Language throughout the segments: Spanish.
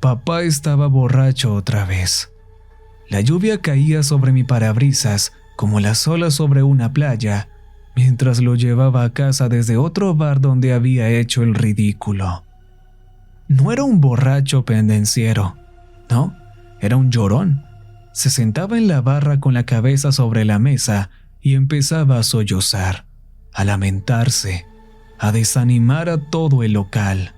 Papá estaba borracho otra vez. La lluvia caía sobre mi parabrisas como las olas sobre una playa, mientras lo llevaba a casa desde otro bar donde había hecho el ridículo. No era un borracho pendenciero, no, era un llorón. Se sentaba en la barra con la cabeza sobre la mesa y empezaba a sollozar, a lamentarse, a desanimar a todo el local.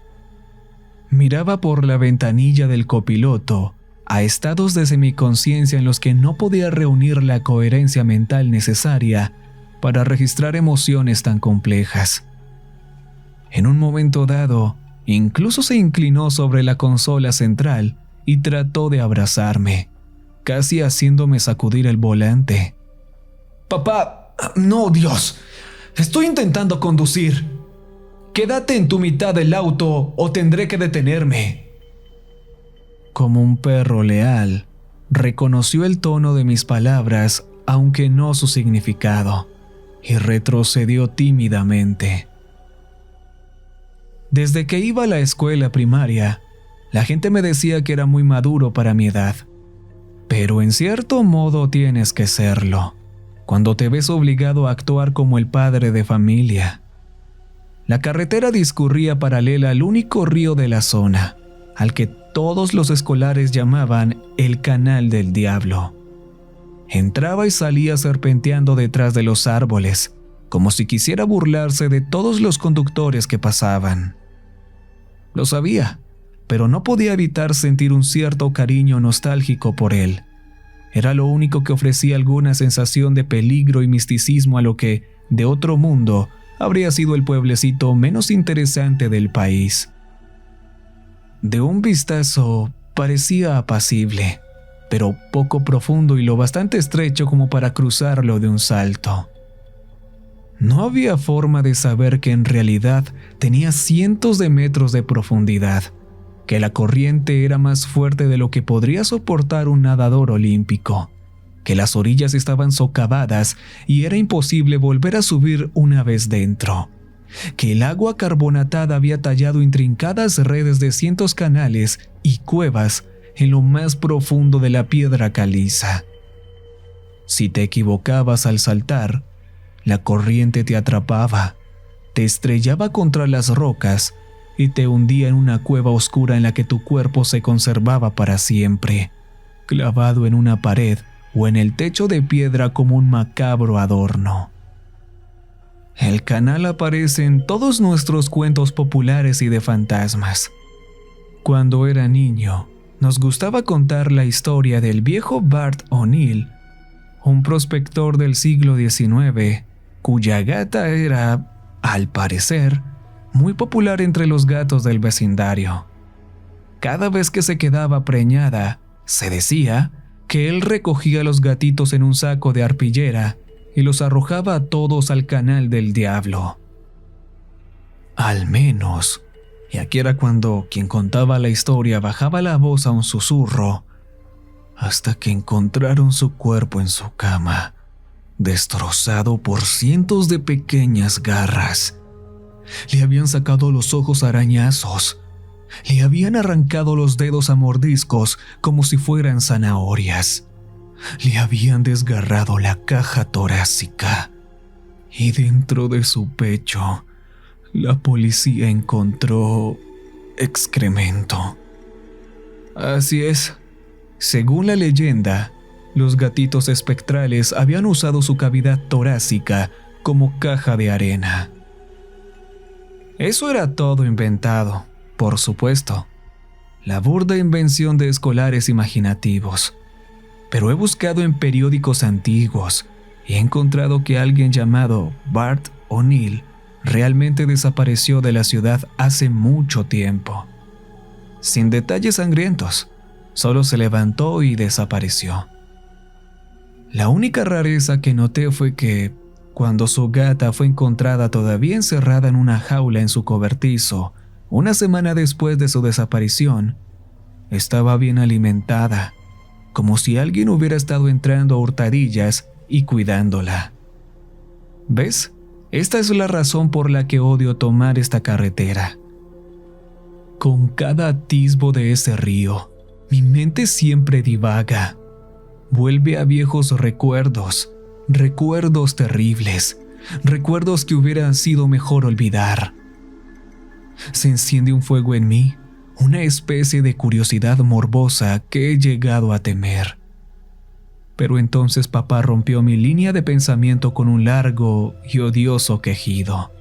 Miraba por la ventanilla del copiloto a estados de semiconciencia en los que no podía reunir la coherencia mental necesaria para registrar emociones tan complejas. En un momento dado, incluso se inclinó sobre la consola central y trató de abrazarme, casi haciéndome sacudir el volante. «Papá, no, Dios, estoy intentando conducir. Quédate en tu mitad del auto o tendré que detenerme». Como un perro leal, reconoció el tono de mis palabras, aunque no su significado, y retrocedió tímidamente. Desde que iba a la escuela primaria, la gente me decía que era muy maduro para mi edad. Pero en cierto modo tienes que serlo, cuando te ves obligado a actuar como el padre de familia. La carretera discurría paralela al único río de la zona, al que todos los escolares llamaban el Canal del Diablo. Entraba y salía serpenteando detrás de los árboles, como si quisiera burlarse de todos los conductores que pasaban. Lo sabía, pero no podía evitar sentir un cierto cariño nostálgico por él. Era lo único que ofrecía alguna sensación de peligro y misticismo a lo que, de otro mundo, habría sido el pueblecito menos interesante del país. De un vistazo, parecía apacible, pero poco profundo y lo bastante estrecho como para cruzarlo de un salto. No había forma de saber que en realidad tenía cientos de metros de profundidad, que la corriente era más fuerte de lo que podría soportar un nadador olímpico, que las orillas estaban socavadas y era imposible volver a subir una vez dentro, que el agua carbonatada había tallado intrincadas redes de cientos canales y cuevas en lo más profundo de la piedra caliza. Si te equivocabas al saltar, la corriente te atrapaba, te estrellaba contra las rocas y te hundía en una cueva oscura en la que tu cuerpo se conservaba para siempre, clavado en una pared o en el techo de piedra como un macabro adorno. El canal aparece en todos nuestros cuentos populares y de fantasmas. Cuando era niño, nos gustaba contar la historia del viejo Bart O'Neill, un prospector del siglo XIX, cuya gata era, al parecer, muy popular entre los gatos del vecindario. Cada vez que se quedaba preñada, se decía que él recogía a los gatitos en un saco de arpillera y los arrojaba a todos al Canal del Diablo. Al menos, y aquí era cuando quien contaba la historia bajaba la voz a un susurro, hasta que encontraron su cuerpo en su cama, destrozado por cientos de pequeñas garras. Le habían sacado los ojos a arañazos, le habían arrancado los dedos a mordiscos como si fueran zanahorias, le habían desgarrado la caja torácica y dentro de su pecho la policía encontró excremento. Así es, según la leyenda, los gatitos espectrales habían usado su cavidad torácica como caja de arena. Eso era todo inventado, por supuesto, la burda invención de escolares imaginativos. Pero he buscado en periódicos antiguos y he encontrado que alguien llamado Bart O'Neill realmente desapareció de la ciudad hace mucho tiempo. Sin detalles sangrientos, solo se levantó y desapareció. La única rareza que noté fue que, cuando su gata fue encontrada todavía encerrada en una jaula en su cobertizo, una semana después de su desaparición, estaba bien alimentada, como si alguien hubiera estado entrando a hurtadillas y cuidándola. ¿Ves? Esta es la razón por la que odio tomar esta carretera. Con cada atisbo de ese río, mi mente siempre divaga. Vuelve a viejos recuerdos, recuerdos terribles, recuerdos que hubiera sido mejor olvidar. Se enciende un fuego en mí, una especie de curiosidad morbosa que he llegado a temer. Pero entonces papá rompió mi línea de pensamiento con un largo y odioso quejido.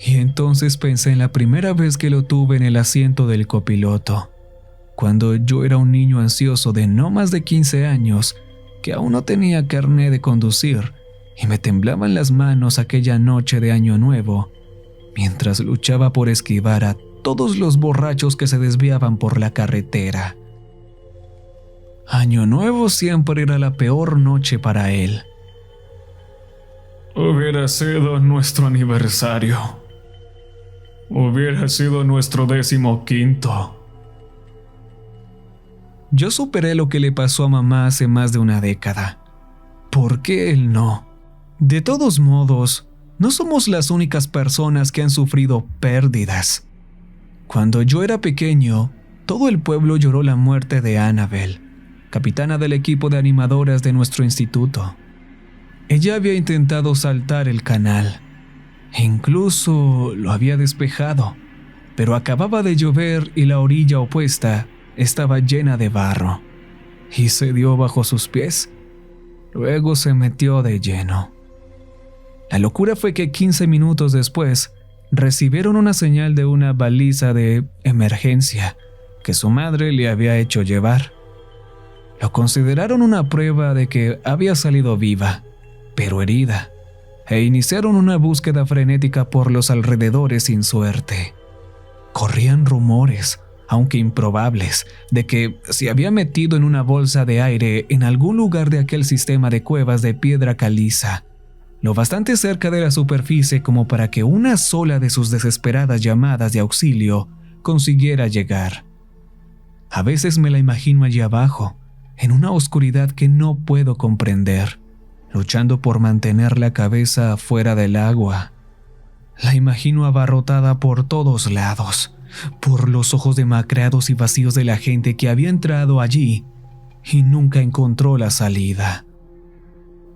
Y entonces pensé en la primera vez que lo tuve en el asiento del copiloto, cuando yo era un niño ansioso de no más de 15 años, que aún no tenía carné de conducir, y me temblaban las manos aquella noche de Año Nuevo, mientras luchaba por esquivar a todos los borrachos que se desviaban por la carretera. Año Nuevo siempre era la peor noche para él. Hubiera sido nuestro aniversario. Hubiera sido nuestro 15º. Yo superé lo que le pasó a mamá hace más de una década. ¿Por qué él no? De todos modos, no somos las únicas personas que han sufrido pérdidas. Cuando yo era pequeño, todo el pueblo lloró la muerte de Annabel, capitana del equipo de animadoras de nuestro instituto. Ella había intentado saltar el canal, e incluso lo había despejado, pero acababa de llover y la orilla opuesta estaba llena de barro, y se dio bajo sus pies. Luego se metió de lleno. La locura fue que 15 minutos después recibieron una señal de una baliza de emergencia que su madre le había hecho llevar. Lo consideraron una prueba de que había salido viva, pero herida, e iniciaron una búsqueda frenética por los alrededores sin suerte. Corrían rumores, aunque improbables, de que se había metido en una bolsa de aire en algún lugar de aquel sistema de cuevas de piedra caliza, lo bastante cerca de la superficie como para que una sola de sus desesperadas llamadas de auxilio consiguiera llegar. A veces me la imagino allí abajo, en una oscuridad que no puedo comprender, luchando por mantener la cabeza fuera del agua. La imagino abarrotada por todos lados, por los ojos demacrados y vacíos de la gente que había entrado allí y nunca encontró la salida.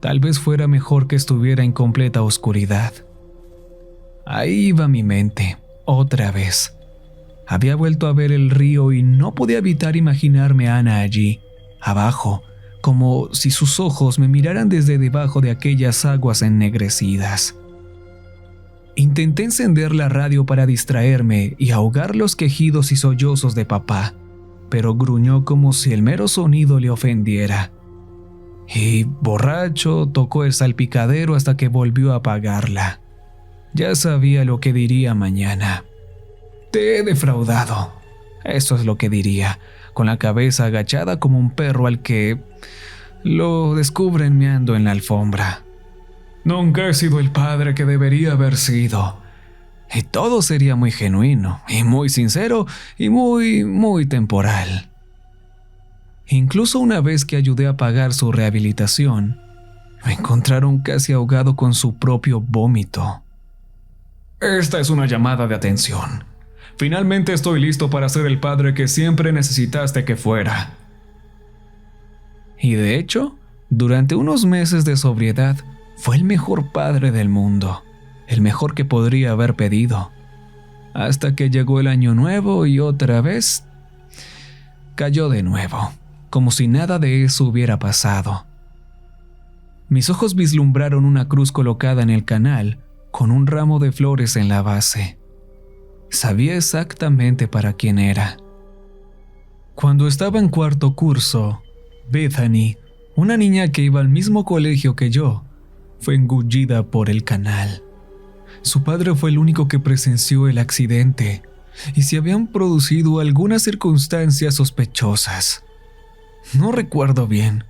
Tal vez fuera mejor que estuviera en completa oscuridad. Ahí iba mi mente, otra vez. Había vuelto a ver el río y no podía evitar imaginarme a Ana allí, abajo, como si sus ojos me miraran desde debajo de aquellas aguas ennegrecidas. Intenté encender la radio para distraerme y ahogar los quejidos y sollozos de papá, pero gruñó como si el mero sonido le ofendiera. Y, borracho, tocó el salpicadero hasta que volvió a apagarla. Ya sabía lo que diría mañana. Te he defraudado. Eso es lo que diría, con la cabeza agachada como un perro al que lo descubren meando en la alfombra. Nunca he sido el padre que debería haber sido. Y todo sería muy genuino, y muy sincero, y muy temporal. Incluso una vez que ayudé a pagar su rehabilitación, me encontraron casi ahogado con su propio vómito. Esta es una llamada de atención. Finalmente estoy listo para ser el padre que siempre necesitaste que fuera. Y de hecho, durante unos meses de sobriedad, fue el mejor padre del mundo, el mejor que podría haber pedido. Hasta que llegó el Año Nuevo y otra vez cayó de nuevo, como si nada de eso hubiera pasado. Mis ojos vislumbraron una cruz colocada en el canal, con un ramo de flores en la base. Sabía exactamente para quién era. Cuando estaba en cuarto curso, Bethany, una niña que iba al mismo colegio que yo, fue engullida por el canal. Su padre fue el único que presenció el accidente, y se habían producido algunas circunstancias sospechosas. No recuerdo bien,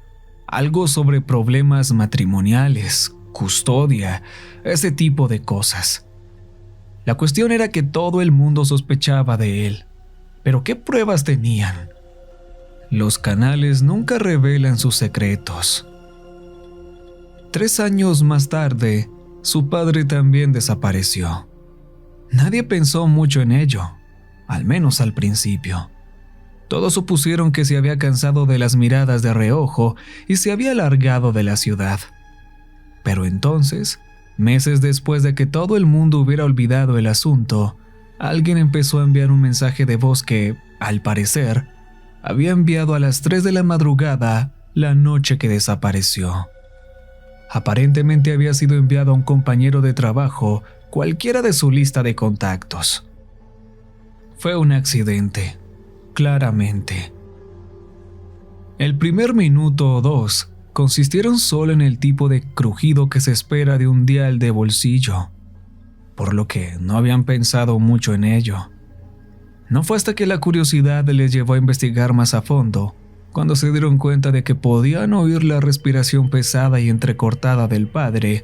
algo sobre problemas matrimoniales, custodia, ese tipo de cosas. La cuestión era que todo el mundo sospechaba de él, pero ¿qué pruebas tenían? Los canales nunca revelan sus secretos. 3 años más tarde, su padre también desapareció. Nadie pensó mucho en ello, al menos al principio. Todos supusieron que se había cansado de las miradas de reojo y se había largado de la ciudad. Pero entonces, meses después de que todo el mundo hubiera olvidado el asunto, alguien empezó a enviar un mensaje de voz que, al parecer, había enviado a las 3 de la madrugada la noche que desapareció. Aparentemente había sido enviado a un compañero de trabajo, cualquiera de su lista de contactos. Fue un accidente, claramente. El primer minuto o 2 consistieron solo en el tipo de crujido que se espera de un dial de bolsillo, por lo que no habían pensado mucho en ello. No fue hasta que la curiosidad les llevó a investigar más a fondo, cuando se dieron cuenta de que podían oír la respiración pesada y entrecortada del padre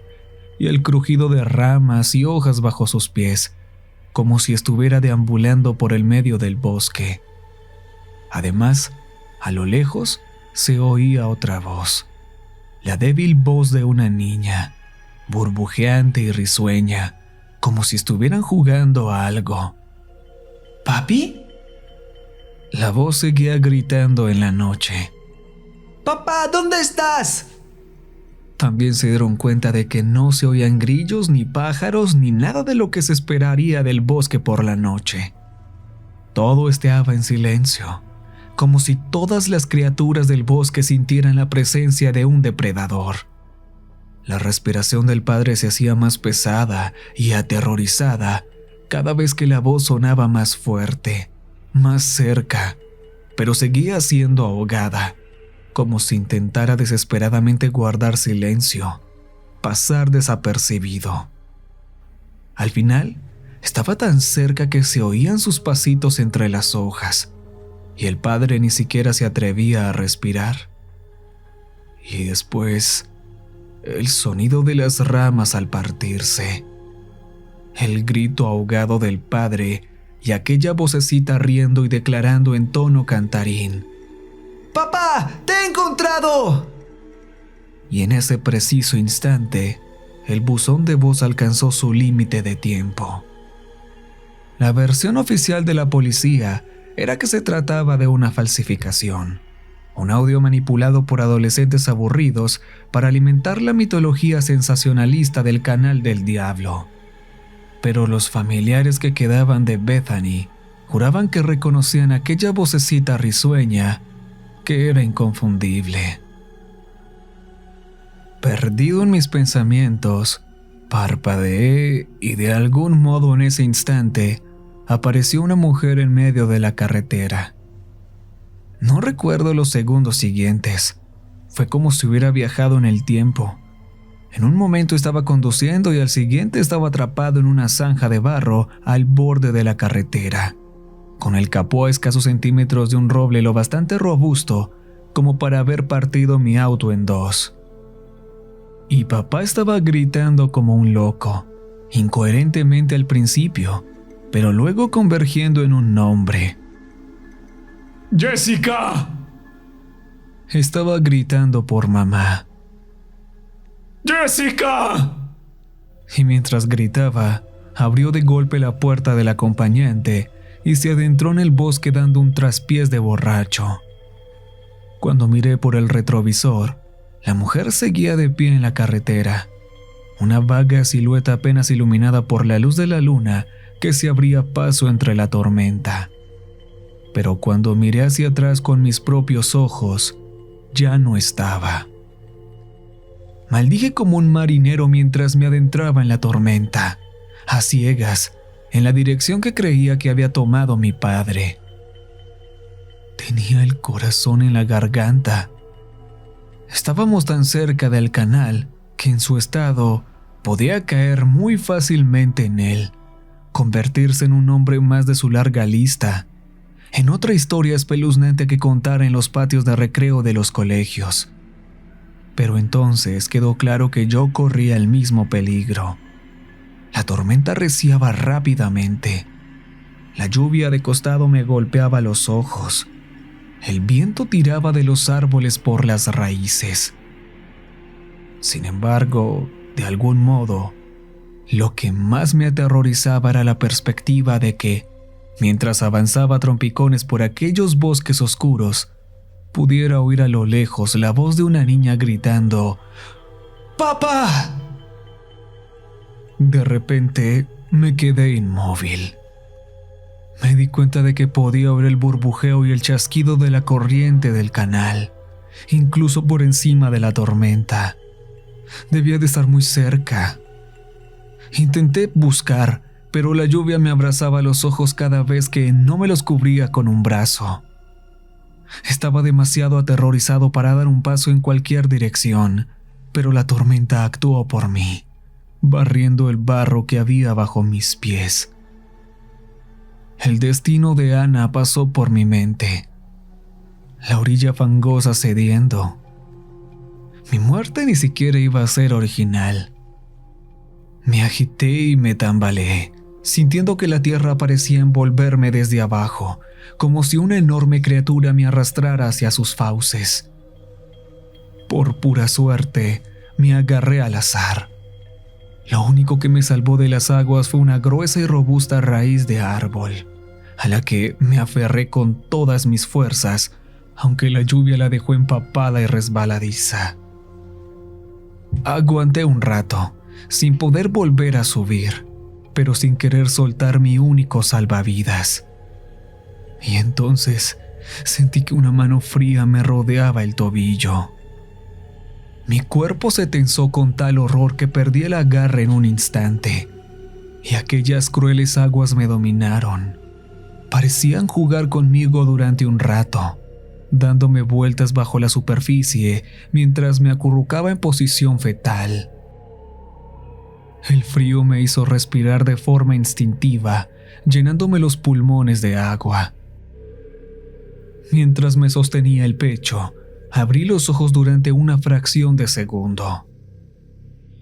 y el crujido de ramas y hojas bajo sus pies, como si estuviera deambulando por el medio del bosque. Además, a lo lejos se oía otra voz, la débil voz de una niña, burbujeante y risueña, como si estuvieran jugando a algo. ¿Papi? La voz seguía gritando en la noche. ¡Papá, ¿dónde estás? También se dieron cuenta de que no se oían grillos, ni pájaros, ni nada de lo que se esperaría del bosque por la noche. Todo estaba en silencio, como si todas las criaturas del bosque sintieran la presencia de un depredador. La respiración del padre se hacía más pesada y aterrorizada cada vez que la voz sonaba más fuerte, más cerca, pero seguía siendo ahogada, como si intentara desesperadamente guardar silencio, pasar desapercibido. Al final, estaba tan cerca que se oían sus pasitos entre las hojas, y el padre ni siquiera se atrevía a respirar. Y después, el sonido de las ramas al partirse, el grito ahogado del padre y aquella vocecita riendo y declarando en tono cantarín: ¡Papá, te he encontrado! Y en ese preciso instante, el buzón de voz alcanzó su límite de tiempo. La versión oficial de la policía era que se trataba de una falsificación, un audio manipulado por adolescentes aburridos para alimentar la mitología sensacionalista del canal del diablo. Pero los familiares que quedaban de Bethany juraban que reconocían aquella vocecita risueña que era inconfundible. Perdido en mis pensamientos, parpadeé y de algún modo en ese instante apareció una mujer en medio de la carretera. No recuerdo los segundos siguientes. Fue como si hubiera viajado en el tiempo. En un momento estaba conduciendo y al siguiente estaba atrapado en una zanja de barro al borde de la carretera, con el capó a escasos centímetros de un roble lo bastante robusto como para haber partido mi auto en dos. Y papá estaba gritando como un loco, incoherentemente al principio, pero luego convergiendo en un nombre. ¡Jessica! Estaba gritando por mamá. ¡Jessica! Y mientras gritaba, abrió de golpe la puerta del acompañante y se adentró en el bosque dando un traspiés de borracho. Cuando miré por el retrovisor, la mujer seguía de pie en la carretera, una vaga silueta apenas iluminada por la luz de la luna que se abría paso entre la tormenta. Pero cuando miré hacia atrás con mis propios ojos, ya no estaba. Maldije como un marinero mientras me adentraba en la tormenta, a ciegas, en la dirección que creía que había tomado mi padre. Tenía el corazón en la garganta. Estábamos tan cerca del canal que en su estado podía caer muy fácilmente en él, convertirse en un hombre más de su larga lista, en otra historia espeluznante que contar en los patios de recreo de los colegios. Pero entonces quedó claro que yo corría el mismo peligro. La tormenta arreciaba rápidamente. La lluvia de costado me golpeaba los ojos. El viento tiraba de los árboles por las raíces. Sin embargo, de algún modo, lo que más me aterrorizaba era la perspectiva de que, Mientras avanzaba a trompicones por aquellos bosques oscuros, pudiera oír a lo lejos la voz de una niña gritando: ¡Papá! De repente me quedé inmóvil. Me di cuenta de que podía oír el burbujeo y el chasquido de la corriente del canal, incluso por encima de la tormenta. Debía de estar muy cerca. Intenté buscar, pero la lluvia me abrazaba los ojos cada vez que no me los cubría con un brazo. Estaba demasiado aterrorizado para dar un paso en cualquier dirección, pero la tormenta actuó por mí, barriendo el barro que había bajo mis pies. El destino de Ana pasó por mi mente. La orilla fangosa cediendo. Mi muerte ni siquiera iba a ser original. Me agité y me tambaleé, sintiendo que la tierra parecía envolverme desde abajo, como si una enorme criatura me arrastrara hacia sus fauces. Por pura suerte, me agarré al azar. Lo único que me salvó de las aguas fue una gruesa y robusta raíz de árbol, a la que me aferré con todas mis fuerzas, aunque la lluvia la dejó empapada y resbaladiza. Aguanté un rato, sin poder volver a subir, pero sin querer soltar mi único salvavidas. Y entonces sentí que una mano fría me rodeaba el tobillo. Mi cuerpo se tensó con tal horror que perdí el agarre en un instante, y aquellas crueles aguas me dominaron. Parecían jugar conmigo durante un rato, dándome vueltas bajo la superficie mientras me acurrucaba en posición fetal. El frío me hizo respirar de forma instintiva, llenándome los pulmones de agua. Mientras me sostenía el pecho, abrí los ojos durante una fracción de segundo.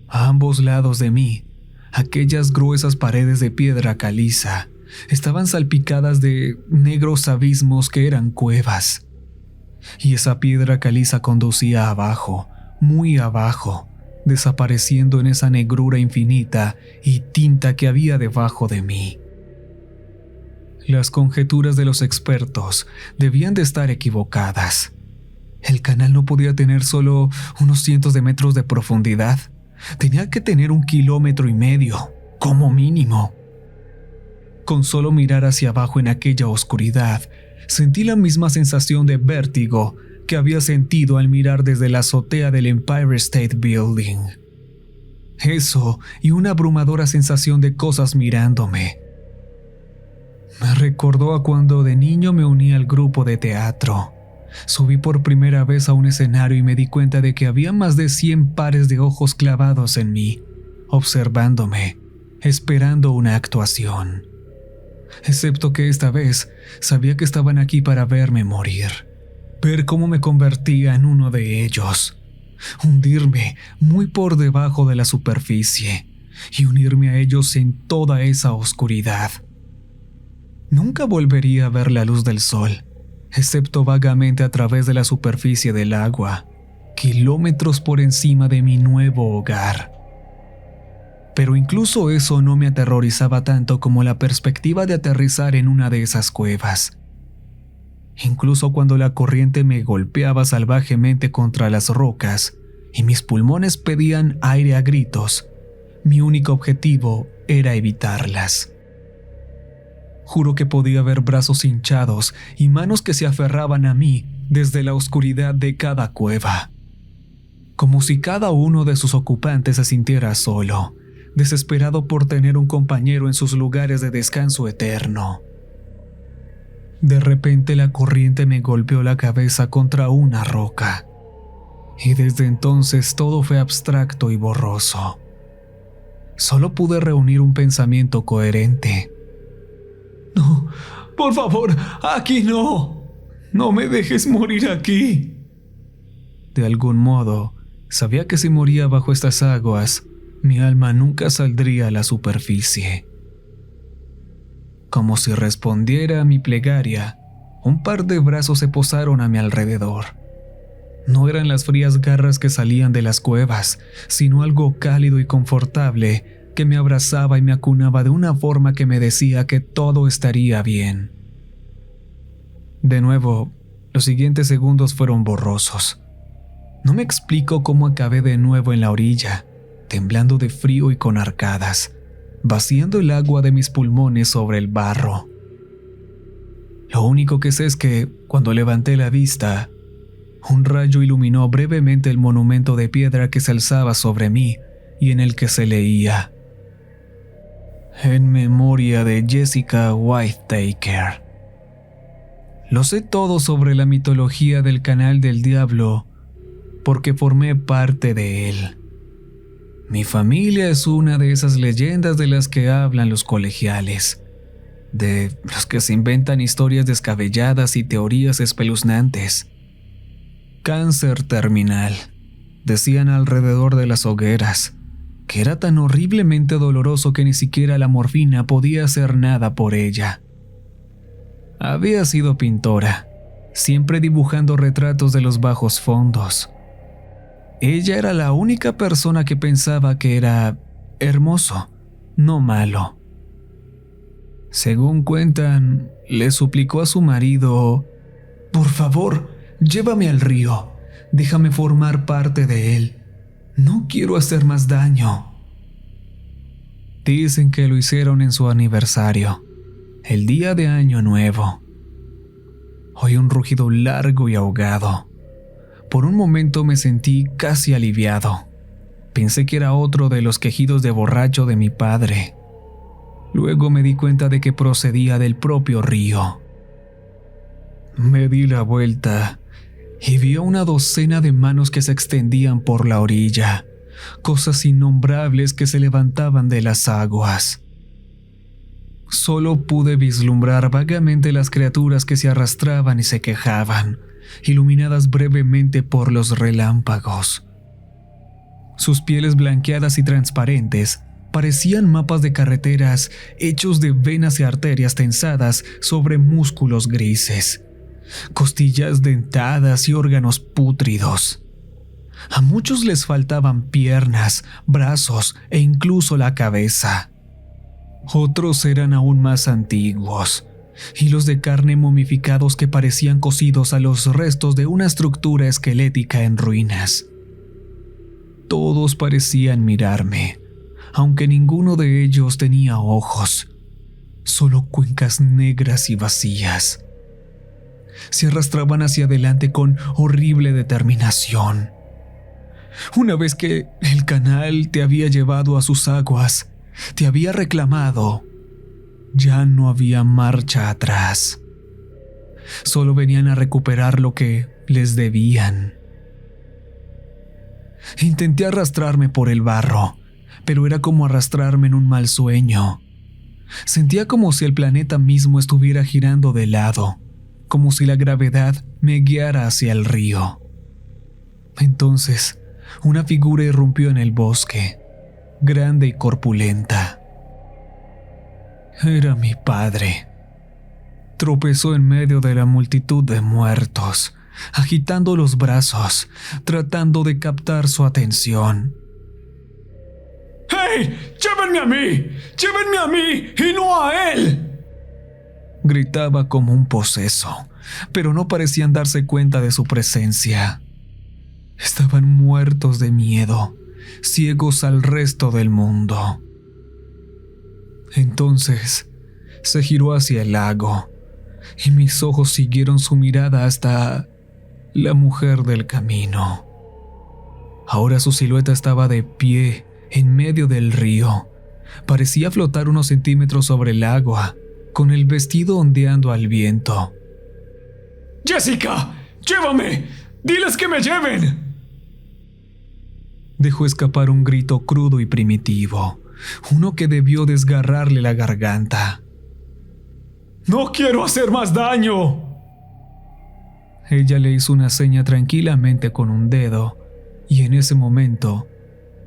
A ambos lados de mí, aquellas gruesas paredes de piedra caliza estaban salpicadas de negros abismos que eran cuevas. Y esa piedra caliza conducía abajo, muy abajo, desapareciendo en esa negrura infinita y tinta que había debajo de mí. Las conjeturas de los expertos debían de estar equivocadas. El canal no podía tener solo unos cientos de metros de profundidad. Tenía que tener 1,5 kilómetros, como mínimo. Con solo mirar hacia abajo en aquella oscuridad, sentí la misma sensación de vértigo que había sentido al mirar desde la azotea del Empire State Building. Eso y una abrumadora sensación de cosas mirándome. Me recordó a cuando de niño me uní al grupo de teatro. Subí por primera vez a un escenario y me di cuenta de que había más de 100 pares de ojos clavados en mí, observándome, esperando una actuación. Excepto que esta vez sabía que estaban aquí para verme morir, ver cómo me convertía en uno de ellos, hundirme muy por debajo de la superficie y unirme a ellos en toda esa oscuridad. Nunca volvería a ver la luz del sol, excepto vagamente a través de la superficie del agua, kilómetros por encima de mi nuevo hogar. Pero incluso eso no me aterrorizaba tanto como la perspectiva de aterrizar en una de esas cuevas. Incluso cuando la corriente me golpeaba salvajemente contra las rocas y mis pulmones pedían aire a gritos, mi único objetivo era evitarlas. Juro que podía ver brazos hinchados y manos que se aferraban a mí desde la oscuridad de cada cueva. Como si cada uno de sus ocupantes se sintiera solo, desesperado por tener un compañero en sus lugares de descanso eterno. De repente la corriente me golpeó la cabeza contra una roca, y desde entonces todo fue abstracto y borroso. Solo pude reunir un pensamiento coherente. No, por favor, aquí no. No me dejes morir aquí. De algún modo, sabía que si moría bajo estas aguas, mi alma nunca saldría a la superficie. Como si respondiera a mi plegaria, un par de brazos se posaron a mi alrededor. No eran las frías garras que salían de las cuevas, sino algo cálido y confortable que me abrazaba y me acunaba de una forma que me decía que todo estaría bien. De nuevo, los siguientes segundos fueron borrosos. No me explico cómo acabé de nuevo en la orilla, temblando de frío y con arcadas, vaciando el agua de mis pulmones sobre el barro. Lo único que sé es que, cuando levanté la vista, un rayo iluminó brevemente el monumento de piedra que se alzaba sobre mí y en el que se leía: En memoria de Jessica Whittaker. Lo sé todo sobre la mitología del Canal del Diablo porque formé parte de él. Mi familia es una de esas leyendas de las que hablan los colegiales, de los que se inventan historias descabelladas y teorías espeluznantes. Cáncer terminal, decían alrededor de las hogueras, que era tan horriblemente doloroso que ni siquiera la morfina podía hacer nada por ella. Había sido pintora, siempre dibujando retratos de los bajos fondos. Ella era la única persona que pensaba que era hermoso, no malo. Según cuentan, le suplicó a su marido: «Por favor, llévame al río, déjame formar parte de él. No quiero hacer más daño». Dicen que lo hicieron en su aniversario, el día de Año Nuevo. Oí un rugido largo y ahogado. Por un momento me sentí casi aliviado. Pensé que era otro de los quejidos de borracho de mi padre. Luego me di cuenta de que procedía del propio río. Me di la vuelta y vi a una docena de manos que se extendían por la orilla, cosas innombrables que se levantaban de las aguas. Solo pude vislumbrar vagamente las criaturas que se arrastraban y se quejaban, iluminadas brevemente por los relámpagos. Sus pieles blanqueadas y transparentes parecían mapas de carreteras hechos de venas y arterias tensadas sobre músculos grises, costillas dentadas y órganos pútridos. A muchos les faltaban piernas, brazos e incluso la cabeza. Otros eran aún más antiguos, hilos de carne momificados que parecían cosidos a los restos de una estructura esquelética en ruinas. Todos parecían mirarme, aunque ninguno de ellos tenía ojos, solo cuencas negras y vacías. Se arrastraban hacia adelante con horrible determinación. Una vez que el canal te había llevado a sus aguas, te había reclamado, ya no había marcha atrás. Solo venían a recuperar lo que les debían. Intenté arrastrarme por el barro, pero era como arrastrarme en un mal sueño. Sentía como si el planeta mismo estuviera girando de lado, como si la gravedad me guiara hacia el río. Entonces, una figura irrumpió en el bosque, grande y corpulenta. Era mi padre. Tropezó en medio de la multitud de muertos, agitando los brazos, tratando de captar su atención. ¡Hey! ¡Llévenme a mí! ¡Llévenme a mí y no a él!, gritaba como un poseso, pero no parecían darse cuenta de su presencia. Estaban muertos de miedo, ciegos al resto del mundo. Entonces se giró hacia el lago y mis ojos siguieron su mirada hasta la mujer del camino. Ahora su silueta estaba de pie en medio del río. Parecía flotar unos centímetros sobre el agua, con el vestido ondeando al viento. ¡Jessica! ¡Llévame! ¡Diles que me lleven! Dejó escapar un grito crudo y primitivo, uno que debió desgarrarle la garganta. ¡No quiero hacer más daño! Ella le hizo una seña tranquilamente con un dedo, y en ese momento,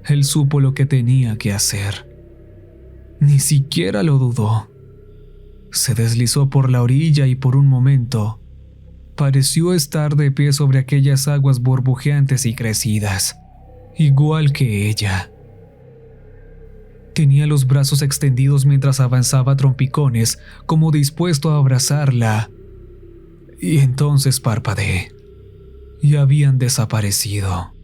él supo lo que tenía que hacer. Ni siquiera lo dudó. Se deslizó por la orilla y por un momento, pareció estar de pie sobre aquellas aguas burbujeantes y crecidas, igual que ella. Tenía los brazos extendidos mientras avanzaba a trompicones, como dispuesto a abrazarla. Y entonces parpadeé. Y habían desaparecido.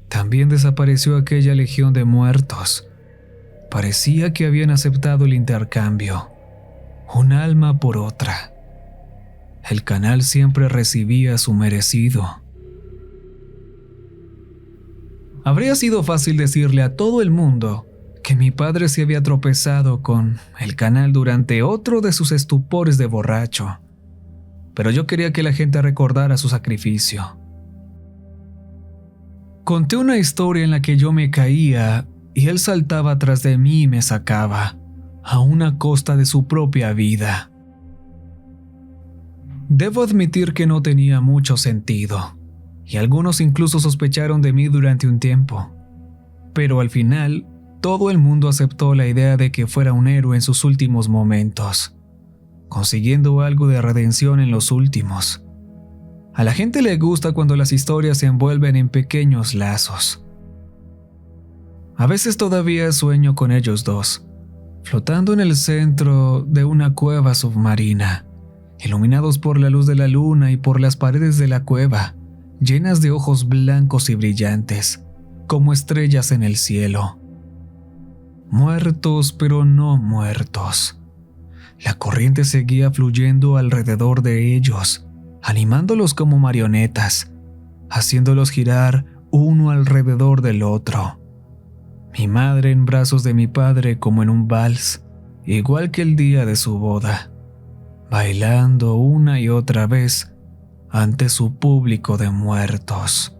También desapareció aquella legión de muertos. Parecía que habían aceptado el intercambio, un alma por otra. El canal siempre recibía su merecido. Habría sido fácil decirle a todo el mundo que mi padre se había tropezado con el canal durante otro de sus estupores de borracho, pero yo quería que la gente recordara su sacrificio. Conté una historia en la que yo me caía y él saltaba atrás de mí y me sacaba, a una costa de su propia vida. Debo admitir que no tenía mucho sentido, y algunos incluso sospecharon de mí durante un tiempo. Pero al final, todo el mundo aceptó la idea de que fuera un héroe en sus últimos momentos, consiguiendo algo de redención en los últimos. A la gente le gusta cuando las historias se envuelven en pequeños lazos. A veces todavía sueño con ellos dos, flotando en el centro de una cueva submarina, iluminados por la luz de la luna y por las paredes de la cueva, llenas de ojos blancos y brillantes, como estrellas en el cielo. Muertos, pero no muertos. La corriente seguía fluyendo alrededor de ellos, animándolos como marionetas, haciéndolos girar uno alrededor del otro. Mi madre en brazos de mi padre como en un vals, igual que el día de su boda, bailando una y otra vez ante su público de muertos.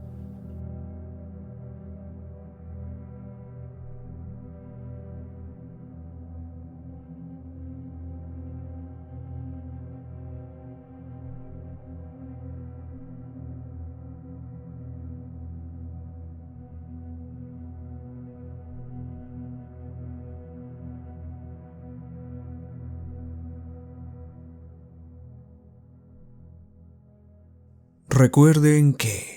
Recuerden que